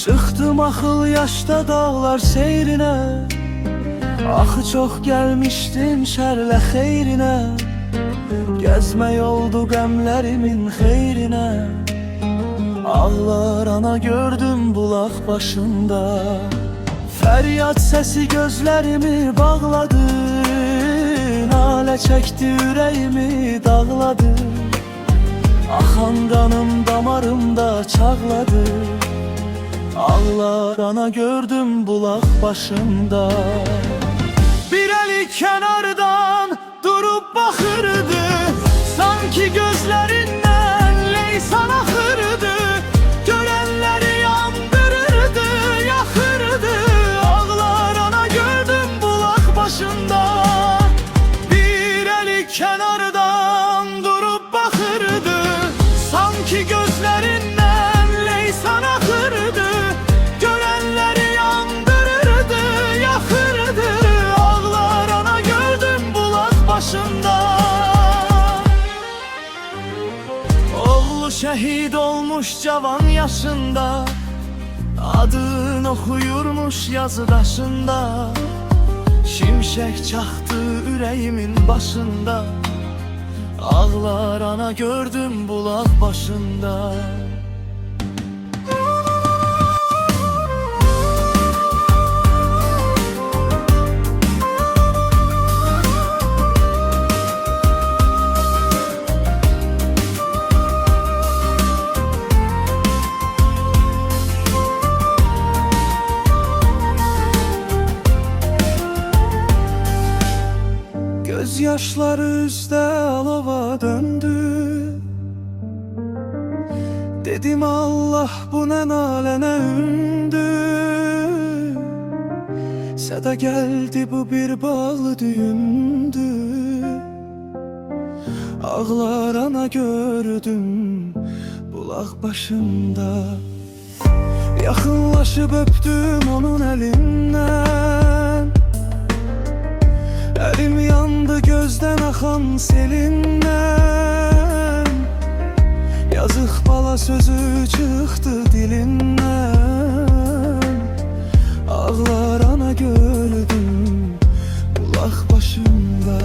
Çıktım akıl yaşta dağlar seyrine. Axı çok gelmişdim şerle xeyrine. Gezme oldu qəmlərimin xeyrine. Ağlar ana gördüm bulaq başında. Feryat sesi gözlerimi bağladı. Nalə çekti ürəyimi dağladı. Axan qanım damarımda çağladı. Ağlar ana gördüm bulaq başında. Bir eli kenardan durup bakırdı. Sanki gözlerinden leysan akırdı. Görenleri yandırırdı, yakırdı. Ağlar ana gördüm bulak başında. Bir eli kenardan durup bakırdı. Sanki gözlerinden leysan akırdı. Görenleri yandırırdı, yakırdı. Ağlar ana gördüm bulak başında. Oğlu şehit olmuş cavan yaşında. Adını okuyurmuş yazı taşında. Şimşek çaktı yüreğimin başında. Ağlar ana gördüm bulak başında. Gözyaşları üstə alova döndü. Dedim Allah bu nə nalə nə ündü. Səda gəldi bu bir bağlı düğümdü. Ağlar ana gördüm bulaq başında. Yaxınlaşıb öpdüm onun əlindən. Elim yandı gözden akan selinden. Yazık bala sözü çıktı dilinden. Ağlar ana gördüm bulak başında.